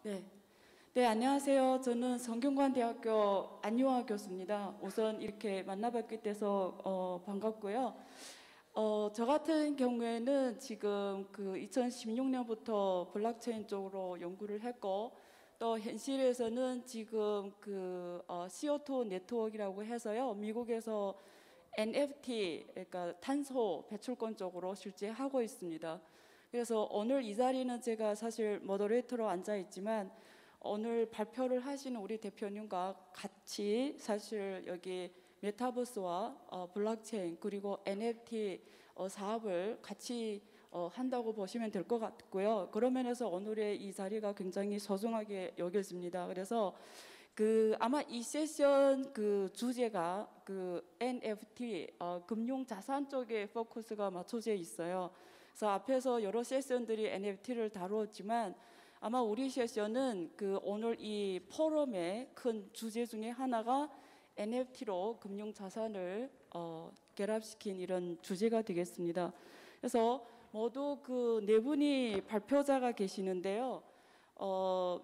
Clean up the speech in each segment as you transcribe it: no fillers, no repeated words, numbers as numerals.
네. 네, 안녕하세요. 저는 성균관대학교 안유아 교수입니다. 우선 이렇게 만나뵙게 돼서 반갑고요. 저 같은 경우에는 지금 그 2016년부터 블록체인 쪽으로 연구를 했고, 또 현실에서는 지금 그 CO2 네트워크라고 해서요, 미국에서 NFT, 그러니까 탄소 배출권 쪽으로 실제 하고 있습니다. 그래서 오늘 이 자리는 제가 사실 모더레이터로 앉아 있지만 오늘 발표를 하시는 우리 대표님과 같이 사실 여기 메타버스와 블록체인 그리고 NFT 사업을 같이 한다고 보시면 될 것 같고요. 그런 면에서 오늘의 이 자리가 굉장히 소중하게 여겨집니다. 그래서 아마 이 세션 그 주제가 그 NFT 금융 자산 쪽에 포커스가 맞춰져 있어요. 그래서 앞에서 여러 세션들이 NFT를 다루었지만 아마 우리 세션은 그 오늘 이 포럼의 큰 주제 중에 하나가 NFT로 금융 자산을 결합시킨 이런 주제가 되겠습니다. 그래서 모두 그 네 분이 발표자가 계시는데요.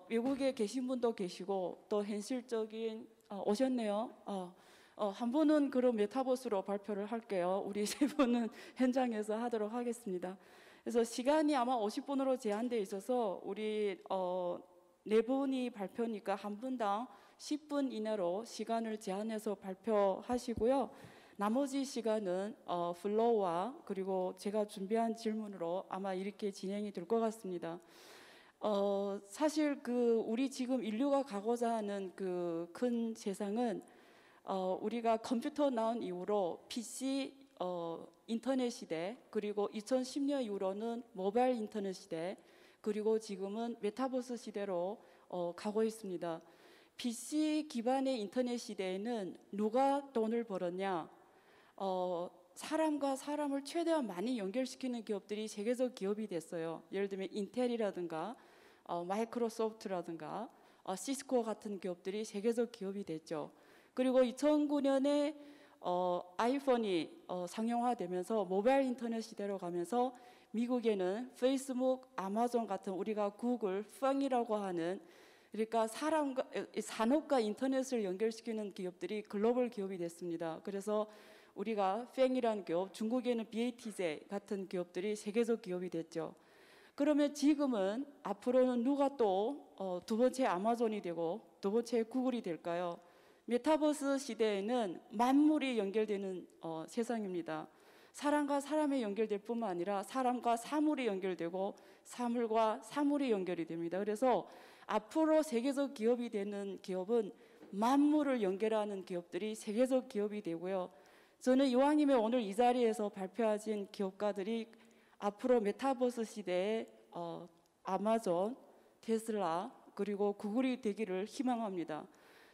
외국에 계신 분도 계시고 또 현실적인 오셨네요. 한 분은 그럼 메타버스로 발표를 할게요. 우리 세 분은 현장에서 하도록 하겠습니다. 그래서 시간이 아마 50분으로 제한되어 있어서 우리 네 분이 발표니까 한 분당 10분 이내로 시간을 제한해서 발표하시고요. 나머지 시간은 플로우와 그리고 제가 준비한 질문으로 아마 이렇게 진행이 될 것 같습니다. 사실 우리 지금 인류가 가고자 하는 그 큰 세상은 우리가 컴퓨터 나온 이후로 PC 인터넷 시대, 그리고 2010년 이후로는 모바일 인터넷 시대, 그리고 지금은 메타버스 시대로 가고 있습니다. PC 기반의 인터넷 시대에는 누가 돈을 벌었냐? 사람과 사람을 최대한 많이 연결시키는 기업들이 세계적 기업이 됐어요. 예를 들면 인텔이라든가 마이크로소프트라든가 시스코 같은 기업들이 세계적 기업이 됐죠. 그리고 2009년에 아이폰이 상용화되면서 모바일 인터넷 시대로 가면서 미국에는 페이스북, 아마존 같은 우리가 구글, 펑이라고 하는 그러니까 산업과 인터넷을 연결시키는 기업들이 글로벌 기업이 됐습니다. 그래서 우리가 펑이라는 기업, 중국에는 BATZ 같은 기업들이 세계적 기업이 됐죠. 그러면 지금은 앞으로는 누가 또 두 번째 아마존이 되고 두 번째 구글이 될까요? 메타버스 시대에는 만물이 연결되는 세상입니다. 사람과 사람이 연결될 뿐만 아니라 사람과 사물이 연결되고 사물과 사물이 연결이 됩니다. 그래서 앞으로 세계적 기업이 되는 기업은 만물을 연결하는 기업들이 세계적 기업이 되고요. 저는 이왕이면 오늘 이 자리에서 발표하신 기업가들이 앞으로 메타버스 시대에 아마존, 테슬라 그리고 구글이 되기를 희망합니다.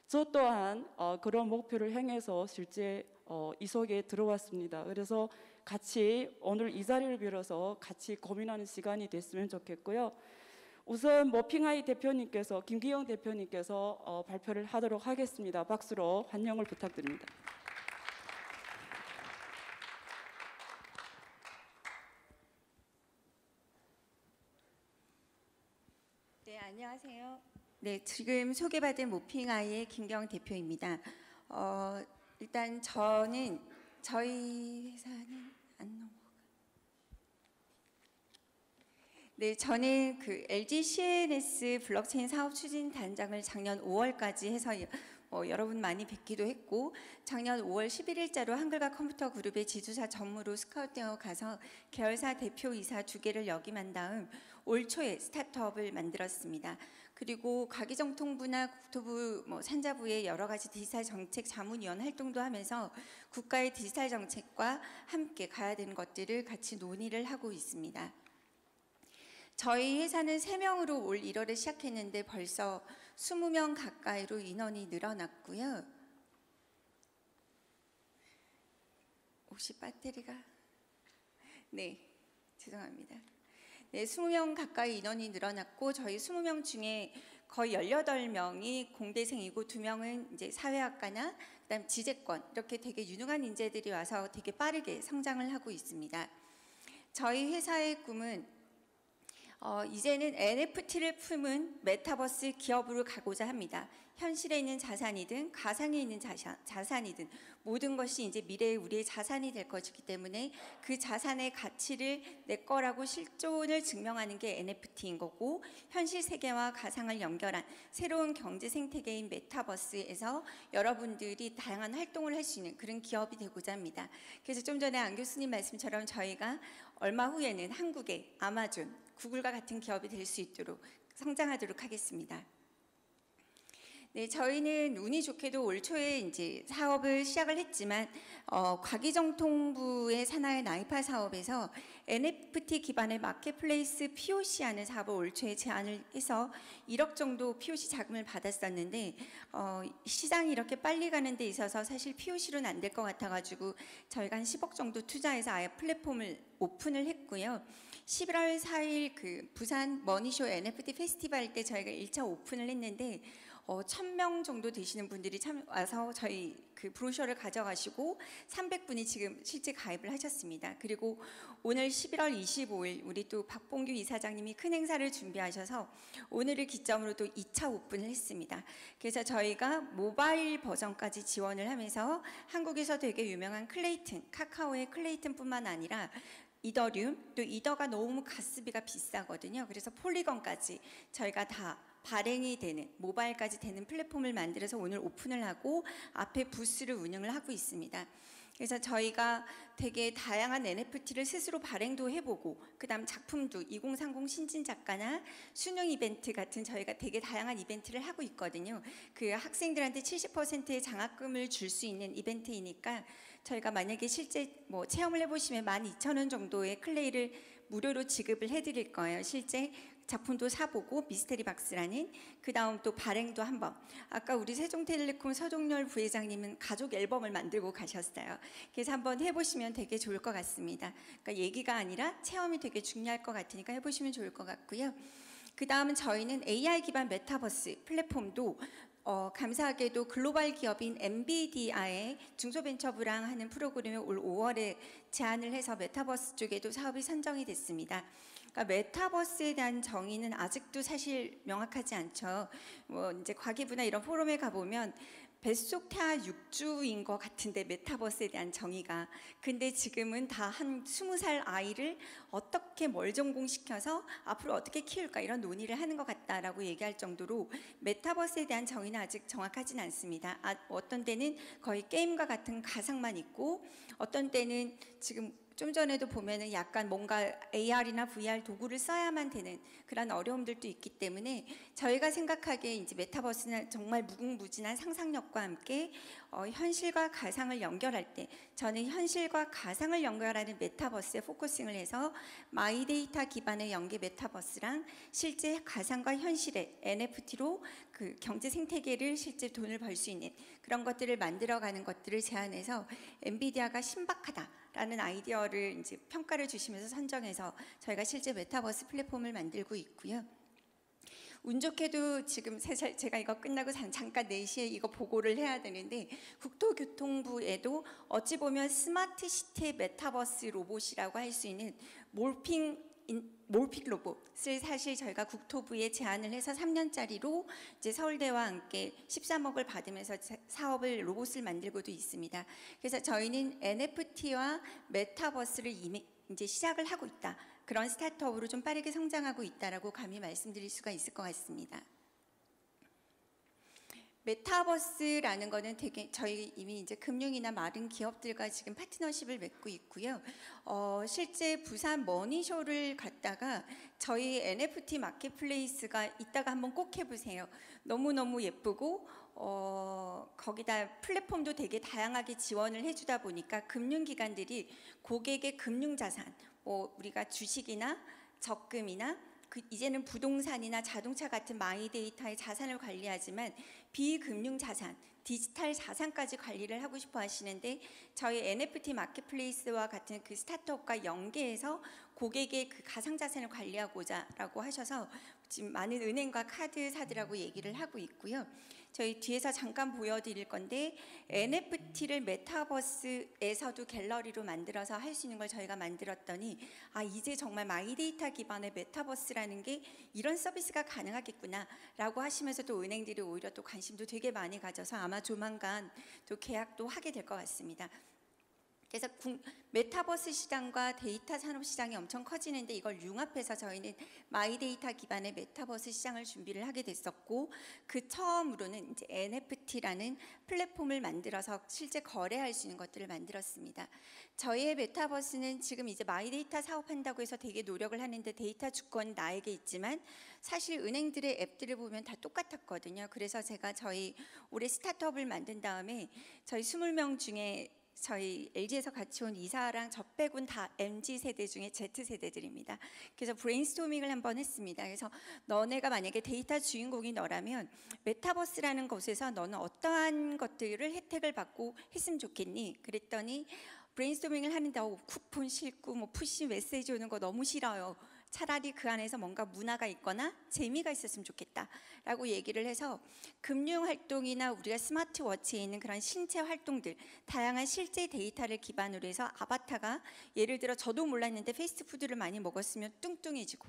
저 또한 그런 목표를 향해서 실제 이 속에 들어왔습니다. 그래서 같이 오늘 이 자리를 빌어서 같이 고민하는 시간이 됐으면 좋겠고요. 우선 머핑아이 대표님께서, 김기영 대표님께서 발표를 하도록 하겠습니다. 박수로 환영을 부탁드립니다. 네, 안녕하세요. 네, 지금 소개받은 모핑아이의 김경 대표입니다. 일단 저희 회사는 안 넘어가. 네, 저는 그 LG CNS 블록체인 사업 추진 단장을 작년 5월까지 해서 여러분 많이 뵙기도 했고, 작년 5월 11일자로 한글과 컴퓨터 그룹의 지주사 전무로 스카우팅하고 가서 계열사 대표이사 2개를 역임한 다음 올 초에 스타트업을 만들었습니다. 그리고 과기정통부나 국토부, 산자부의 여러 가지 디지털 정책 자문위원 활동도 하면서 국가의 디지털 정책과 함께 가야 되는 것들을 같이 논의를 하고 있습니다. 저희 회사는 3명으로 올 1월에 시작했는데 벌써 20명 가까이로 인원이 늘어났고요. 혹시 배터리가? 네, 죄송합니다. 네, 20명 가까이 인원이 늘어났고 저희 20명 중에 거의 18명이 공대생이고 2명은 이제 사회학과나 그다음 지재권 이렇게 되게 유능한 인재들이 와서 되게 빠르게 성장을 하고 있습니다. 저희 회사의 꿈은 이제는 NFT를 품은 메타버스 기업으로 가고자 합니다. 현실에 있는 자산이든 가상에 있는 자산이든 모든 것이 이제 미래의 우리의 자산이 될 것이기 때문에 그 자산의 가치를 내 거라고 실존을 증명하는 게 NFT인 거고, 현실 세계와 가상을 연결한 새로운 경제 생태계인 메타버스에서 여러분들이 다양한 활동을 할 수 있는 그런 기업이 되고자 합니다. 그래서 좀 전에 안 교수님 말씀처럼 저희가 얼마 후에는 한국의 아마존, 구글과 같은 기업이 될 수 있도록 성장하도록 하겠습니다. 네, 저희는 운이 좋게도 올 초에 이제 사업을 시작을 했지만 과기정통부의 산하의 나이파 사업에서 NFT 기반의 마켓플레이스 POC하는 사업을 올 초에 제안을 해서 1억 정도 POC 자금을 받았었는데 시장이 이렇게 빨리 가는 데 있어서 사실 POC로는 안 될 것 같아가지고 저희가 한 10억 정도 투자해서 아예 플랫폼을 오픈을 했고요. 11월 4일 그 부산 머니쇼 NFT 페스티벌 때 저희가 1차 오픈을 했는데 1,000명 정도 되시는 분들이 와서 저희 그 브로셔를 가져가시고 300분이 지금 실제 가입을 하셨습니다. 그리고 오늘 11월 25일 우리 또 박봉규 이사장님이 큰 행사를 준비하셔서 오늘을 기점으로 또 2차 오픈을 했습니다. 그래서 저희가 모바일 버전까지 지원을 하면서 한국에서 되게 유명한 클레이튼, 카카오의 클레이튼뿐만 아니라 이더리움, 또 이더가 너무 가스비가 비싸거든요. 그래서 폴리건까지 저희가 다 발행이 되는, 모바일까지 되는 플랫폼을 만들어서 오늘 오픈을 하고 앞에 부스를 운영을 하고 있습니다. 그래서 저희가 되게 다양한 NFT를 스스로 발행도 해보고 그다음 작품도 2030 신진 작가나 수능 이벤트 같은 저희가 되게 다양한 이벤트를 하고 있거든요. 그 학생들한테 70%의 장학금을 줄 수 있는 이벤트이니까 저희가 만약에 실제 뭐 체험을 해보시면 12,000원 정도의 클레이를 무료로 지급을 해드릴 거예요. 실제 작품도 사보고 미스테리 박스라는, 그 다음 또 발행도 한번, 아까 우리 세종텔레콤 서종렬 부회장님은 가족 앨범을 만들고 가셨어요. 그래서 한번 해보시면 되게 좋을 것 같습니다. 그러니까 얘기가 아니라 체험이 되게 중요할 것 같으니까 해보시면 좋을 것 같고요. 그 다음은 저희는 AI 기반 메타버스 플랫폼도 감사하게도 글로벌 기업인 엔비디아의 중소벤처부랑 하는 프로그램을 올 5월에 제안을 해서 메타버스 쪽에도 사업이 선정이 됐습니다. 그러니까 메타버스에 대한 정의는 아직도 사실 명확하지 않죠. 뭐 이제 과기부나 이런 포럼에 가보면 뱃속 태아 6주인 것 같은데 메타버스에 대한 정의가, 근데 지금은 다 한 20살 아이를 어떻게 뭘 전공시켜서 앞으로 어떻게 키울까 이런 논의를 하는 것 같다라고 얘기할 정도로 메타버스에 대한 정의는 아직 정확하진 않습니다. 어떤 때는 거의 게임과 같은 가상만 있고 어떤 때는 지금 좀 전에도 보면은 약간 뭔가 AR이나 VR 도구를 써야만 되는 그런 어려움들도 있기 때문에 저희가 생각하기에 이제 메타버스는 정말 무궁무진한 상상력과 함께 현실과 가상을 연결할 때 저는 현실과 가상을 연결하는 메타버스에 포커싱을 해서 마이데이터 기반의 연계 메타버스랑 실제 가상과 현실의 NFT로 그 경제 생태계를 실제 돈을 벌 수 있는 그런 것들을 만들어가는 것들을 제안해서 엔비디아가 신박하다라는 아이디어를 이제 평가를 주시면서 선정해서 저희가 실제 메타버스 플랫폼을 만들고 있고요. 운 좋게도 지금 제가 이거 끝나고 잠깐 4시에 이거 보고를 해야 되는데 국토교통부에도 어찌 보면 스마트 시티의 메타버스 로봇이라고 할 수 있는 몰픽 로봇을 사실 저희가 국토부에 제안을 해서 3년짜리로 이제 서울대와 함께 13억을 받으면서 사업을 로봇을 만들고도 있습니다. 그래서 저희는 NFT와 메타버스를 이미 이제 시작을 하고 있다. 그런 스타트업으로 좀 빠르게 성장하고 있다라고 감히 말씀드릴 수가 있을 것 같습니다. 메타버스라는 거는 되게 저희 이미 이제 금융이나 많은 기업들과 지금 파트너십을 맺고 있고요. 실제 부산 머니쇼를 갔다가 저희 NFT 마켓플레이스가 이따가 한번 꼭 해보세요. 너무너무 예쁘고 거기다 플랫폼도 되게 다양하게 지원을 해주다 보니까 금융기관들이 고객의 금융자산, 우리가 주식이나 적금이나 이제는 부동산이나 자동차 같은 마이데이터의 자산을 관리하지만 비금융 자산, 디지털 자산까지 관리를 하고 싶어 하시는데 저희 NFT 마켓플레이스와 같은 그 스타트업과 연계해서 고객의 그 가상 자산을 관리하고자라고 하셔서 지금 많은 은행과 카드사들하고 얘기를 하고 있고요. 저희 뒤에서 잠깐 보여드릴 건데 NFT를 메타버스에서도 갤러리로 만들어서 할 수 있는 걸 저희가 만들었더니 이제 정말 마이데이터 기반의 메타버스라는 게 이런 서비스가 가능하겠구나 라고 하시면서도 은행들이 오히려 또 관심도 되게 많이 가져서 아마 조만간 또 계약도 하게 될 것 같습니다. 그래서 메타버스 시장과 데이터 산업 시장이 엄청 커지는데 이걸 융합해서 저희는 마이데이터 기반의 메타버스 시장을 준비를 하게 됐었고, 그 처음으로는 이제 NFT라는 플랫폼을 만들어서 실제 거래할 수 있는 것들을 만들었습니다. 저희의 메타버스는 지금 이제 마이데이터 사업한다고 해서 되게 노력을 하는데 데이터 주권 나에게 있지만 사실 은행들의 앱들을 보면 다 똑같았거든요. 그래서 제가 저희 올해 스타트업을 만든 다음에 저희 20명 중에 저희 LG에서 같이 온 이사랑 저 빼곤 다 MZ세대 중에 Z세대들입니다. 그래서 브레인스토밍을 한번 했습니다. 그래서 너네가 만약에 데이터 주인공이 너라면 메타버스라는 곳에서 너는 어떠한 것들을 혜택을 받고 했으면 좋겠니? 그랬더니 브레인스토밍을 하는데 쿠폰 싫고 뭐 푸시 메시지 오는 거 너무 싫어요. 차라리 그 안에서 뭔가 문화가 있거나 재미가 있었으면 좋겠다라고 얘기를 해서 금융 활동이나 우리가 스마트워치에 있는 그런 신체 활동들, 다양한 실제 데이터를 기반으로 해서 아바타가 예를 들어 저도 몰랐는데 패스트푸드를 많이 먹었으면 뚱뚱해지고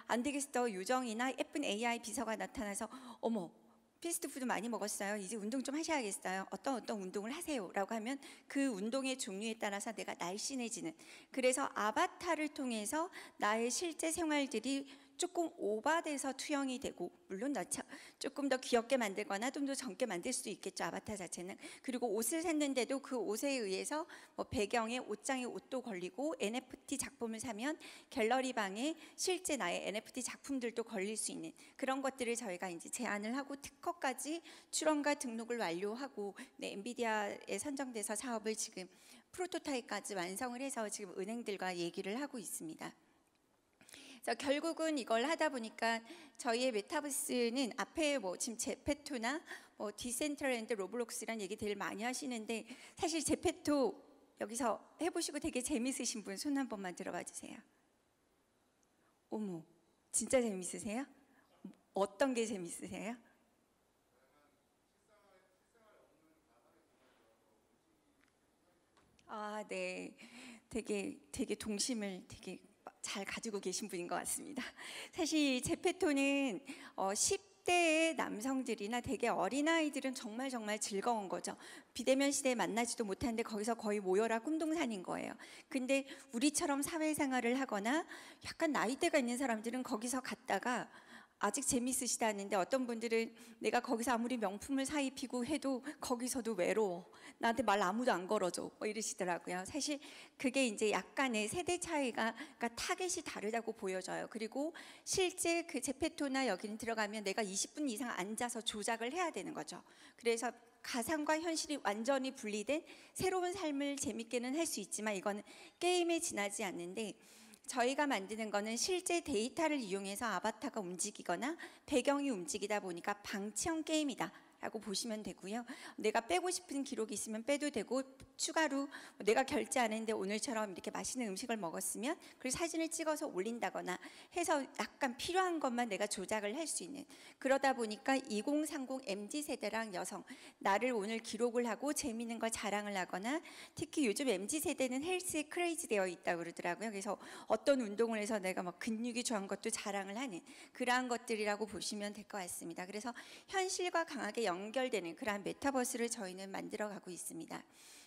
안 되겠어 요정이나 예쁜 AI 비서가 나타나서 어머 패스트푸드 많이 먹었어요. 이제 운동 좀 하셔야겠어요. 어떤 운동을 하세요 라고 하면 그 운동의 종류에 따라서 내가 날씬해지는, 그래서 아바타를 통해서 나의 실제 생활들이 조금 오버돼서 투영이 되고, 물론 조금 더 귀엽게 만들거나 좀 더 젊게 만들 수도 있겠죠, 아바타 자체는. 그리고 옷을 샀는데도 그 옷에 의해서 뭐 배경에 옷장에 옷도 걸리고 NFT 작품을 사면 갤러리 방에 실제 나의 NFT 작품들도 걸릴 수 있는 그런 것들을 저희가 이제 제안을 하고 특허까지 출원과 등록을 완료하고 엔비디아에 선정돼서 사업을 지금 프로토타입까지 완성을 해서 지금 은행들과 얘기를 하고 있습니다. 그래서 결국은 이걸 하다 보니까 저희의 메타버스는 앞에 뭐 지금 제페토나 뭐 디센트럴랜드, 로블록스라는 얘기 되게 많이 하시는데 사실 제페토 여기서 해보시고 되게 재밌으신 분 손 한 번만 들어봐 주세요. 어머, 진짜 재밌으세요? 어떤 게 재밌으세요? 네, 되게 동심을 되게 잘 가지고 계신 분인 것 같습니다. 사실 제페토는 10대의 남성들이나 되게 어린아이들은 정말 즐거운 거죠. 비대면 시대에 만나지도 못하는데 거기서 거의 모여라 꿈동산인 거예요. 근데 우리처럼 사회생활을 하거나 약간 나이대가 있는 사람들은 거기서 갔다가 아직 재밌으시다는데 어떤 분들은 내가 거기서 아무리 명품을 사입히고 해도 거기서도 외로워. 나한테 말 아무도 안 걸어줘. 뭐 이러시더라고요. 사실 그게 이제 약간의 세대 차이가, 그러니까 타겟이 다르다고 보여져요. 그리고 실제 그 제페토나 여기는 들어가면 내가 20분 이상 앉아서 조작을 해야 되는 거죠. 그래서 가상과 현실이 완전히 분리된 새로운 삶을 재밌게는 할 수 있지만 이거는 게임에 지나지 않는데, 저희가 만드는 거는 실제 데이터를 이용해서 아바타가 움직이거나 배경이 움직이다 보니까 방치형 게임이다 라고 보시면 되고요. 내가 빼고 싶은 기록이 있으면 빼도 되고, 추가로 내가 결제 안 했는데 오늘처럼 이렇게 맛있는 음식을 먹었으면 그 사진을 찍어서 올린다거나 해서 약간 필요한 것만 내가 조작을 할 수 있는, 그러다 보니까 2030 MZ세대랑 여성, 나를 오늘 기록을 하고 재미있는 걸 자랑을 하거나, 특히 요즘 MZ세대는 헬스에 크레이지 되어 있다고 그러더라고요. 그래서 어떤 운동을 해서 내가 막 근육이 좋은 것도 자랑을 하는 그러한 것들이라고 보시면 될 것 같습니다. 그래서 현실과 강하게 연결되는 그러한 메타버스를 저희는 만들어가고 있습니다.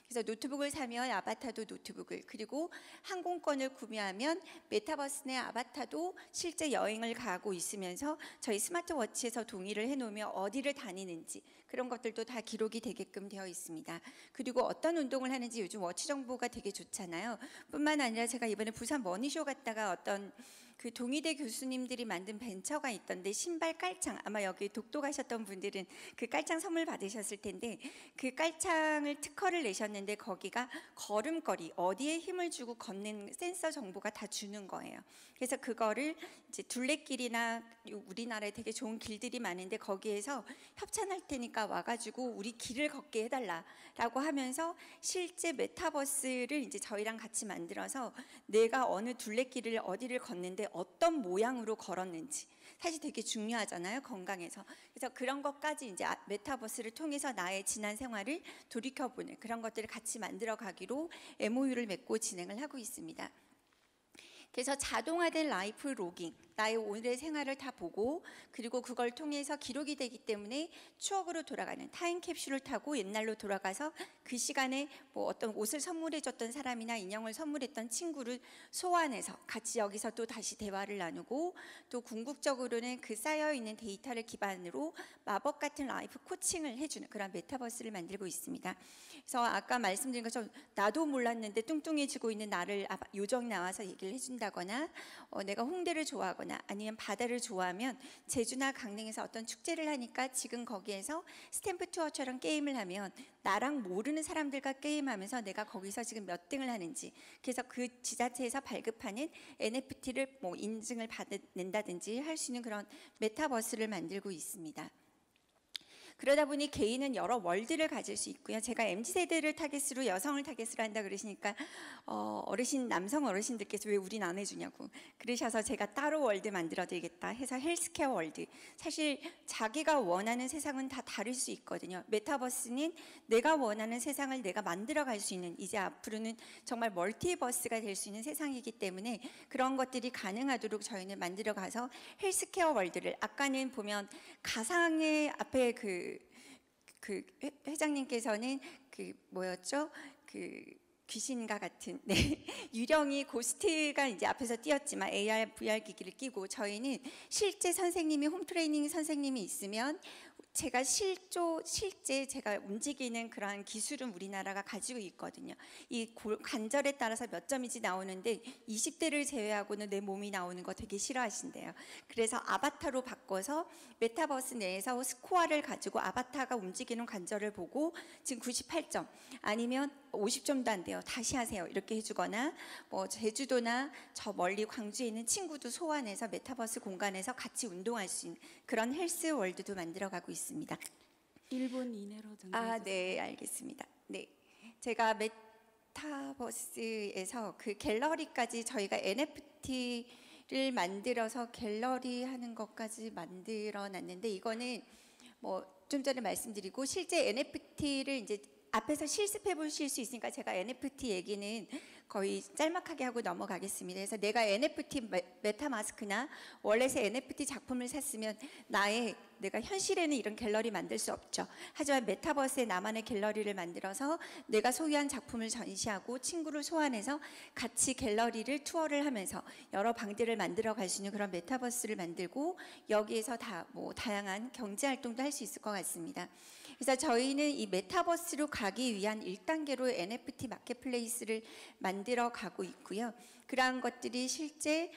그래서 노트북을 사면 아바타도 노트북을, 그리고 항공권을 구매하면 메타버스 내 아바타도 실제 여행을 가고 있으면서 저희 스마트워치에서 동의를 해놓으면 어디를 다니는지 그런 것들도 다 기록이 되게끔 되어 있습니다. 그리고 어떤 운동을 하는지 요즘 워치 정보가 되게 좋잖아요. 뿐만 아니라 제가 이번에 부산 머니쇼 갔다가 어떤 그 동의대 교수님들이 만든 벤처가 있던데, 신발 깔창, 아마 여기 독도 가셨던 분들은 그 깔창 선물 받으셨을 텐데, 그 깔창을 특허를 내셨는데 거기가 걸음걸이, 어디에 힘을 주고 걷는 센서 정보가 다 주는 거예요. 그래서 그거를 이제 둘레길이나 우리나라에 되게 좋은 길들이 많은데 거기에서 협찬할 테니까 와가지고 우리 길을 걷게 해달라라고 하면서 실제 메타버스를 이제 저희랑 같이 만들어서 내가 어느 둘레길을 어디를 걷는데 어떤 모양으로 걸었는지 사실 되게 중요하잖아요, 건강에서. 그래서 그런 것까지 이제 메타버스를 통해서 나의 지난 생활을 돌이켜보는 그런 것들을 같이 만들어 가기로 MOU를 맺고 진행을 하고 있습니다. 그래서 자동화된 라이프 로깅, 나의 오늘의 생활을 다 보고 그리고 그걸 통해서 기록이 되기 때문에 추억으로 돌아가는 타임캡슐을 타고 옛날로 돌아가서 그 시간에 뭐 어떤 옷을 선물해 줬던 사람이나 인형을 선물했던 친구를 소환해서 같이 여기서 또 다시 대화를 나누고 또 궁극적으로는 그 쌓여있는 데이터를 기반으로 마법 같은 라이프 코칭을 해주는 그런 메타버스를 만들고 있습니다. 그래서 아까 말씀드린 것처럼 나도 몰랐는데 뚱뚱해지고 있는 나를 요정 나와서 얘기를 해준다거나 내가 홍대를 좋아하거나 아니면 바다를 좋아하면 제주나 강릉에서 어떤 축제를 하니까 지금 거기에서 스탬프 투어처럼 게임을 하면 나랑 모르는 사람들과 게임하면서 내가 거기서 지금 몇 등을 하는지 그래서 그 지자체에서 발급하는 NFT를 뭐 인증을 받아낸다든지 할 수 있는 그런 메타버스를 만들고 있습니다. 그러다 보니 개인은 여러 월드를 가질 수 있고요. 제가 MZ세대를 타겟으로 여성을 타겟으로 한다 그러시니까 남성 어르신들께서 왜 우린 안 해주냐고 그러셔서 제가 따로 월드 만들어 드리겠다 해서 헬스케어 월드. 사실 자기가 원하는 세상은 다 다를 수 있거든요. 메타버스는 내가 원하는 세상을 내가 만들어 갈 수 있는 이제 앞으로는 정말 멀티버스가 될 수 있는 세상이기 때문에 그런 것들이 가능하도록 저희는 만들어 가서 헬스케어 월드를 아까는 보면 가상의 앞에 그 회장님께서는 그 뭐였죠? 그 귀신과 같은 유령이 고스트가 이제 앞에서 띄었지만 AR, VR 기기를 끼고 저희는 실제 선생님이 홈트레이닝 선생님이 있으면 제가 실제 제가 움직이는 그러한 기술은 우리나라가 가지고 있거든요. 이 관절에 따라서 몇 점인지 나오는데 20대를 제외하고는 내 몸이 나오는 거 되게 싫어하신대요. 그래서 아바타로 바꿔서 메타버스 내에서 스코어를 가지고 아바타가 움직이는 관절을 보고 지금 98점 아니면 50점도 안 돼요. 다시 하세요. 이렇게 해주거나 뭐 제주도나 저 멀리 광주에 있는 친구도 소환해서 메타버스 공간에서 같이 운동할 수 있는 그런 헬스 월드도 만들어가고 있습니다. 1분 이내로 정리해 주세요. 네, 알겠습니다. 네, 제가 메타버스에서 그 갤러리까지 저희가 NFT를 만들어서 갤러리 하는 것까지 만들어 놨는데 이거는 뭐 좀 전에 말씀드리고 실제 NFT를 이제 앞에서 실습해 보실 수 있으니까 제가 NFT 얘기는 거의 짤막하게 하고 넘어가겠습니다. 그래서 내가 NFT 메타마스크나 월렛의 NFT 작품을 샀으면 내가 현실에는 이런 갤러리 만들 수 없죠. 하지만 메타버스에 나만의 갤러리를 만들어서 내가 소유한 작품을 전시하고 친구를 소환해서 같이 갤러리를 투어를 하면서 여러 방들을 만들어 갈 수 있는 그런 메타버스를 만들고 여기에서 다양한 경제 활동도 할 수 있을 것 같습니다. 그래서 저희는 이 메타버스로 가기 위한 1단계로 NFT 마켓플레이스를 만들어 가고 있고요. 그러한 것들이 실제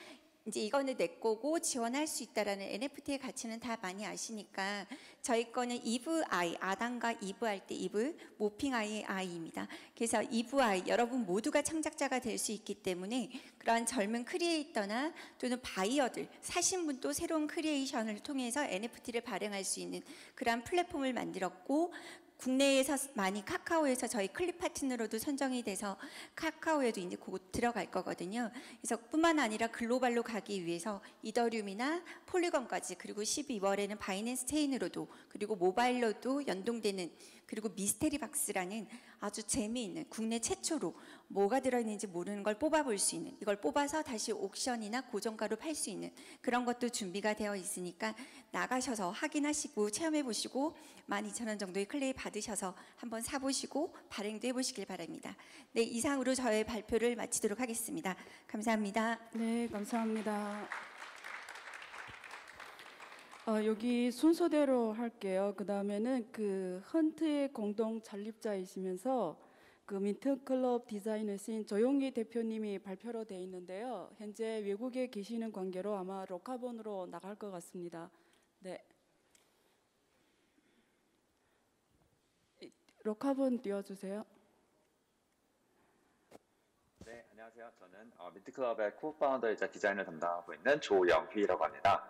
이제 이거는 내 거고 지원할 수 있다라는 NFT의 가치는 다 많이 아시니까 저희 거는 이브 아이, 아담과 이브 할 때 이브, 모핑 아이의 아이입니다. 그래서 이브 아이, 여러분 모두가 창작자가 될 수 있기 때문에 그러한 젊은 크리에이터나 또는 바이어들, 사신 분도 새로운 크리에이션을 통해서 NFT를 발행할 수 있는 그러한 플랫폼을 만들었고 국내에서 많이 카카오에서 저희 클립 파트너로도 선정이 돼서 카카오에도 이제 곧 들어갈 거거든요. 그래서 뿐만 아니라 글로벌로 가기 위해서 이더리움이나 폴리건까지 그리고 12월에는 바이낸스 체인으로도 그리고 모바일로도 연동되는 그리고 미스테리 박스라는 아주 재미있는 국내 최초로 뭐가 들어있는지 모르는 걸 뽑아볼 수 있는 이걸 뽑아서 다시 옥션이나 고정가로 팔 수 있는 그런 것도 준비가 되어 있으니까 나가셔서 확인하시고 체험해보시고 12,000원 정도의 클레이 받으셔서 한번 사보시고 발행도 해보시길 바랍니다. 네, 이상으로 저의 발표를 마치도록 하겠습니다. 감사합니다. 네, 감사합니다. 여기 순서대로 할게요. 그 다음에는 그 헌트의 공동 창립자이시면서 그 민트클럽 디자이너신 조용희 대표님이 발표로 되어 있는데요. 현재 외국에 계시는 관계로 아마 로카본으로 나갈 것 같습니다. 네. 로카본 띄워주세요. 네, 안녕하세요. 저는 민트클럽의 코파운더이자 디자인을 담당하고 있는 조영휘라고 합니다.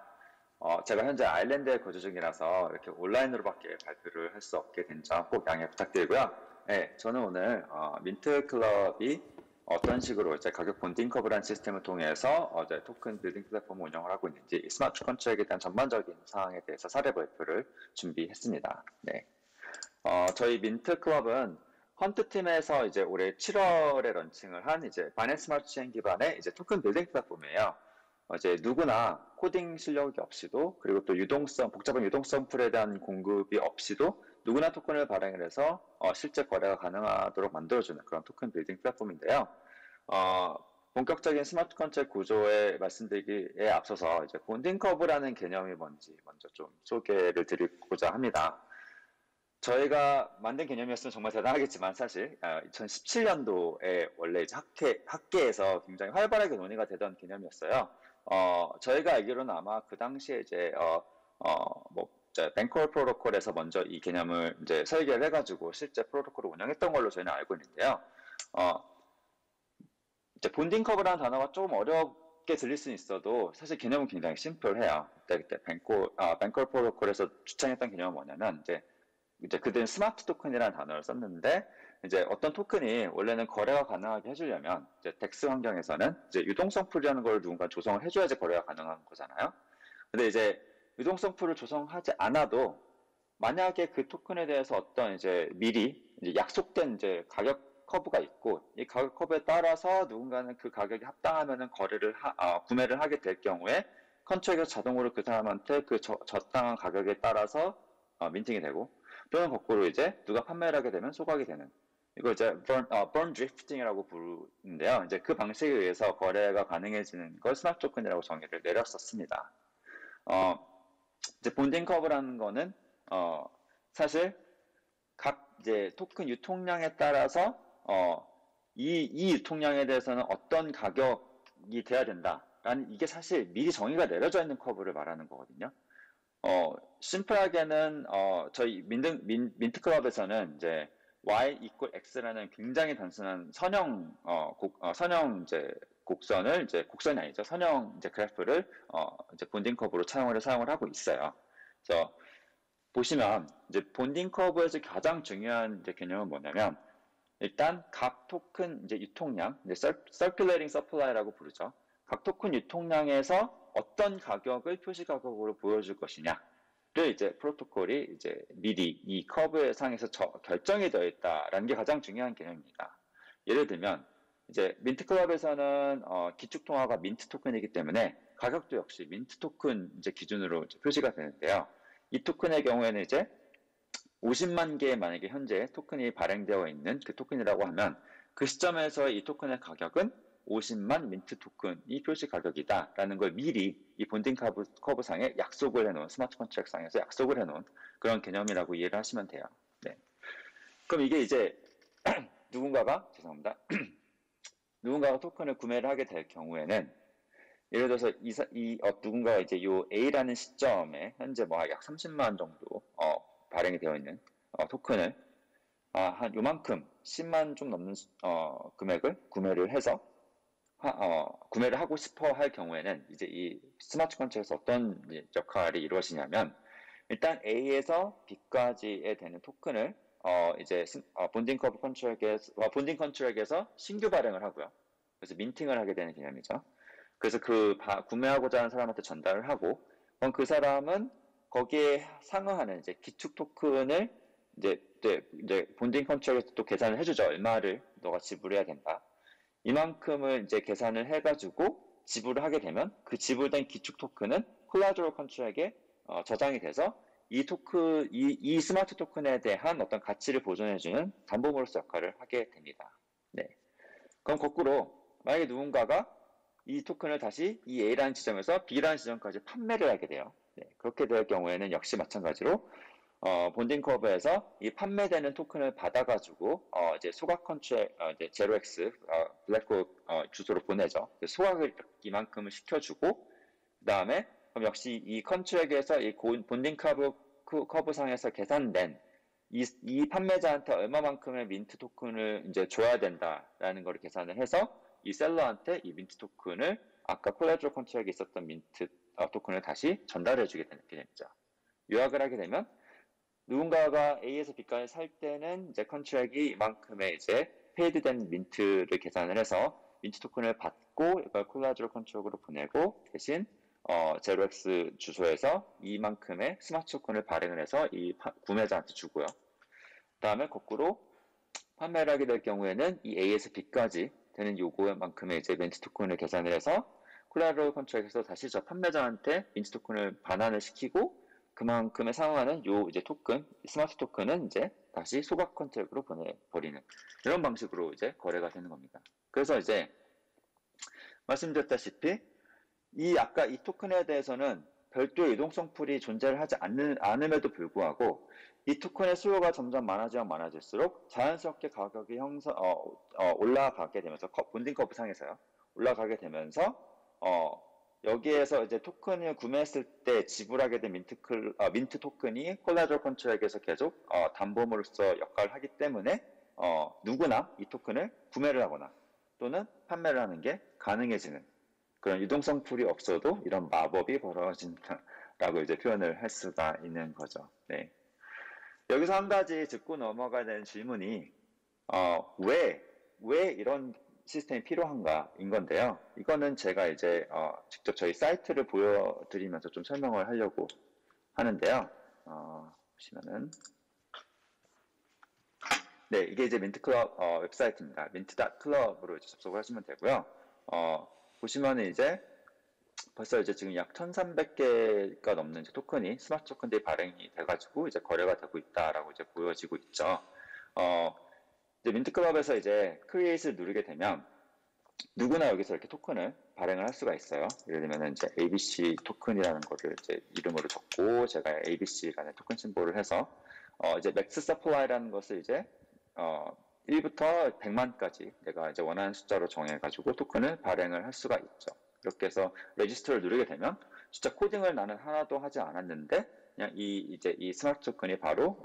제가 현재 아일랜드에 거주 중이라서 이렇게 온라인으로밖에 발표를 할 수 없게 된 점 꼭 양해 부탁드리고요. 네, 저는 오늘 민트클럽이 어떤 식으로 이제 가격 본딩 커브라는 시스템을 통해서 이제 토큰 빌딩 플랫폼을 운영을 하고 있는지 이 스마트 컨트랙에 대한 전반적인 사항에 대해서 사례 발표를 준비했습니다. 네. 저희 민트 클럽은 헌트 팀에서 이제 올해 7월에 런칭을 한 이제 바이낸스 스마트 체인 기반의 이제 토큰 빌딩 플랫폼이에요. 이제 누구나 코딩 실력이 없이도 그리고 또 복잡한 유동성 풀에 대한 공급이 없이도 누구나 토큰을 발행을 해서 실제 거래가 가능하도록 만들어주는 그런 토큰 빌딩 플랫폼인데요. 본격적인 스마트 컨트랙 구조에 말씀드리기에 앞서서 이제 본딩 커브라는 개념이 뭔지 먼저 좀 소개를 드리고자 합니다. 저희가 만든 개념이었으면 정말 대단하겠지만 사실 2017년도에 원래 이제 학계에서 굉장히 활발하게 논의가 되던 개념이었어요. 저희가 알기로는 아마 그 당시에 이제 뱅콜 프로토콜에서 먼저 이 개념을 이제 설계를 해가지고 실제 프로토콜을 운영했던 걸로 저희는 알고 있는데요. 이제 본딩 커브라는 단어가 조금 어렵게 들릴 수는 있어도 사실 개념은 굉장히 심플해요. 그때 뱅콜 프로토콜에서 주창했던 개념은 뭐냐면 이제 그들은 스마트 토큰이라는 단어를 썼는데 이제 어떤 토큰이 원래는 거래가 가능하게 해주려면 이제 덱스 환경에서는 이제 유동성 풀이라는 걸 누군가 조성을 해줘야지 거래가 가능한 거잖아요. 근데 이제 유동성 풀을 조성하지 않아도 만약에 그 토큰에 대해서 어떤 이제 미리 이제 약속된 이제 가격 커브가 있고 이 가격 커브에 따라서 누군가는 그 가격이 합당하면은 구매를 하게 될 경우에 컨트랙에서 자동으로 그 사람한테 그 적당한 가격에 따라서 민팅이 되고 또는 거꾸로 이제 누가 판매를 하게 되면 소각이 되는 이걸 이제 burn drifting이라고 부르는데요. 이제 그 방식에 의해서 거래가 가능해지는 걸 스마트 토큰이라고 정의를 내렸었습니다. 이제 본딩 커브라는 거는 사실 각 이제 토큰 유통량에 따라서 이 유통량에 대해서는 어떤 가격이 돼야 된다라는 이게 사실 미리 정의가 내려져 있는 커브를 말하는 거거든요. 심플하게는 저희 민트 클럽에서는 이제 y equal x라는 굉장히 단순한 선형 이제 곡선이 아니죠. 선형 이제 그래프를 이제 본딩 커브로 사용을 하고 있어요. 그래서 보시면 이제 본딩 커브에서 가장 중요한 이제 개념은 뭐냐면 일단 각 토큰 이제 유통량, 이제 circulating supply라고 부르죠. 각 토큰 유통량에서 어떤 가격을 표시 가격으로 보여줄 것이냐를 이제 프로토콜이 이제 미리 이 커브 상에서 결정이 되어 있다라는 게 가장 중요한 개념입니다. 예를 들면 이제 민트 클럽에서는 기축 통화가 민트 토큰이기 때문에 가격도 역시 민트 토큰 이제 기준으로 이제 표시가 되는데요. 이 토큰의 경우에는 이제 50만 개의 만약에 현재 토큰이 발행되어 있는 그 토큰이라고 하면 그 시점에서 이 토큰의 가격은 50만 민트 토큰이 표시 가격이다라는 걸 미리 이 본딩 커브 상에 약속을 해놓은 스마트 컨트랙 상에서 약속을 해놓은 그런 개념이라고 이해를 하시면 돼요. 네. 그럼 이게 이제 누군가가 토큰을 구매를 하게 될 경우에는 예를 들어서 누군가가 이제 요 A라는 시점에 현재 뭐 약 30만 정도 발행이 되어 있는 토큰을 한 요만큼 10만 좀 넘는 금액을 구매를 해서 구매를 하고 싶어 할 경우에는 이제 이 스마트 컨트랙에서 어떤 역할이 이루어지냐면 일단 A에서 B까지에 되는 토큰을 이제 본딩 컨트랙에서 신규 발행을 하고요. 그래서 민팅을 하게 되는 개념이죠. 그래서 구매하고자 하는 사람한테 전달을 하고 그럼 그 사람은 거기에 상응하는 이제 기축 토큰을 이제 본딩 컨트랙에서 또 계산을 해주죠. 얼마를 너가 지불해야 된다. 이만큼을 이제 계산을 해가지고 지불을 하게 되면 그 지불된 기축 토큰은 콜라테럴 컨트랙에 저장이 돼서 이 스마트 토큰에 대한 어떤 가치를 보존해주는 담보물로서 역할을 하게 됩니다. 네. 그럼 거꾸로 만약에 누군가가 이 토큰을 다시 이 A라는 지점에서 B라는 지점까지 판매를 하게 돼요. 네. 그렇게 될 경우에는 역시 마찬가지로 본딩 커브에서 이 판매되는 토큰을 받아가지고 이제 소각 컨트랙 이제 0x 블랙홀 주소로 보내죠. 소각을 이만큼을 시켜주고 그 다음에 그럼 역시 이 컨트랙에서 이 본딩 커브 상에서 계산된 이 판매자한테 얼마만큼의 민트 토큰을 이제 줘야 된다라는 걸 계산을 해서 이 셀러한테 이 민트 토큰을 아까 콜라테럴 컨트랙에 있었던 민트 토큰을 다시 전달해주게 되는 개념이죠. 요약을 하게 되면 누군가가 A에서 B까지 살 때는 이제 컨트랙이 이만큼의 이제 페이드된 민트를 계산을 해서 민트 토큰을 받고 이걸 콜라teral 컨트롤로 보내고 대신 제로엑스 주소에서 이만큼의 스마트 토큰을 발행을 해서 이 구매자한테 주고요. 그다음에 거꾸로 판매를 하게 될 경우에는 이 A에서 B까지 되는 요구만큼의 이제 민트 토큰을 계산을 해서 콜라teral 컨트롤에서 다시 저 판매자한테 민트 토큰을 반환을 시키고 그만큼에 상응하는 요 이제 토큰, 스마트 토큰은 이제 다시 소각 컨트롤로 보내버리는 이런 방식으로 이제 거래가 되는 겁니다. 그래서 이제 말씀드렸다시피 아까 이 토큰에 대해서는 별도의 유동성 풀이 존재를 하지 않음에도 불구하고 이 토큰의 수요가 점점 많아지면 많아질수록 자연스럽게 가격이 올라가게 되면서 본딩 커브 상에서요. 올라가게 되면서 여기에서 이제 토큰을 구매했을 때 지불하게 된 민트 토큰이 콜라teral 컨트롤에게서 계속 담보물로서 역할을 하기 때문에 누구나 이 토큰을 구매를 하거나 또는 판매를 하는 게 가능해지는 그런 유동성 풀이 없어도 이런 마법이 벌어진다라고 이제 표현을 할 수가 있는 거죠. 네. 여기서 한 가지 짚고 넘어가야 되는 질문이 왜 이런 시스템이 필요한가인 건데요. 이거는 제가 이제 직접 저희 사이트를 보여드리면서 좀 설명을 하려고 하는데요. 보시면은 네, 이게 이제 민트클럽 웹사이트입니다. mint.club으로 접속을 하시면 되고요. 보시면은 이제 벌써 이제 지금 약 1,300개가 넘는 이제 토큰이 스마트 토큰들이 발행이 돼가지고 이제 거래가 되고 있다라고 이제 보여지고 있죠. 이제 민트클럽에서 이제 크리에이트를 누르게 되면 누구나 여기서 이렇게 토큰을 발행을 할 수가 있어요. 예를 들면 이제 ABC 토큰이라는 거를 이제 이름으로 적고 제가 ABC라는 토큰 심볼을 해서 이제 맥스 서플라이라는 것을 이제 1부터 100만까지 내가 이제 원하는 숫자로 정해가지고 토큰을 발행을 할 수가 있죠. 이렇게 해서 레지스터를 누르게 되면 진짜 코딩을 나는 하나도 하지 않았는데 그냥 이 스마트 토큰이 바로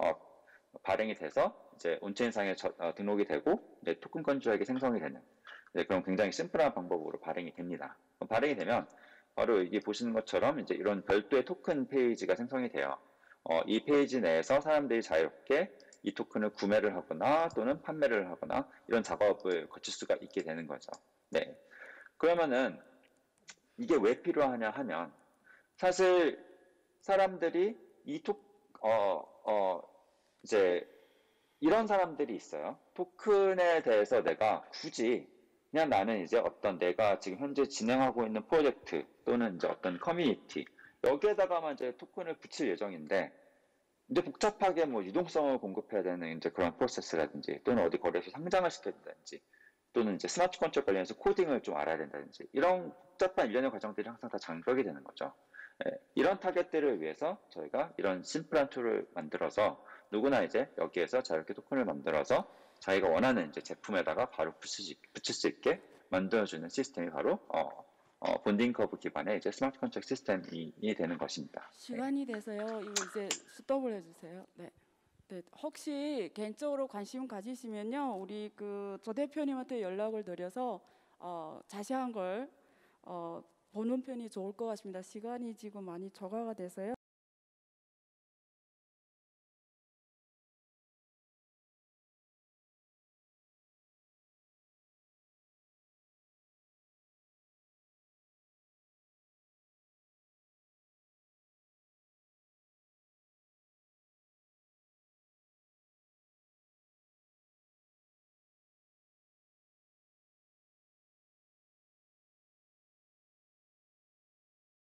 발행이 돼서 이제 온체인상에 등록이 되고 이제 토큰 건주에게 생성이 되는 그럼 굉장히 심플한 방법으로 발행이 됩니다. 발행이 되면 바로 이게 보시는 것처럼 이제 이런 별도의 토큰 페이지가 생성이 돼요. 이 페이지 내에서 사람들이 자유롭게 이 토큰을 구매를 하거나 또는 판매를 하거나 이런 작업을 거칠 수가 있게 되는 거죠. 네. 그러면은 이게 왜 필요하냐 하면 사실 사람들이 이제 이런 사람들이 있어요. 토큰에 대해서 내가 굳이 그냥 나는 이제 어떤 내가 지금 현재 진행하고 있는 프로젝트 또는 이제 어떤 커뮤니티 여기에다가만 이제 토큰을 붙일 예정인데 이제 복잡하게 뭐 유동성을 공급해야 되는 이제 그런 프로세스라든지 또는 어디 거래소 상장을 시켜야 된다든지 또는 이제 스마트 컨트롤 관련해서 코딩을 좀 알아야 된다든지 이런 복잡한 일련의 과정들이 항상 다 장벽이 되는 거죠. 이런 타겟들을 위해서 저희가 이런 심플한 툴을 만들어서 누구나 이제 여기에서 자유롭게 토큰을 만들어서 자기가 원하는 이제 제품에다가 바로 붙일 수 있게 만들어주는 시스템이 바로 본딩 커브 기반의 이제 스마트 컨트랙 시스템이 되는 것입니다. 시간이 돼서요. 이거 이제 스톱을 해주세요. 네. 네. 혹시 개인적으로 관심 가지시면요, 우리 조 대표님한테 연락을 드려서 자세한 걸 보는 편이 좋을 것 같습니다. 시간이 지금 많이 초과가 돼서요.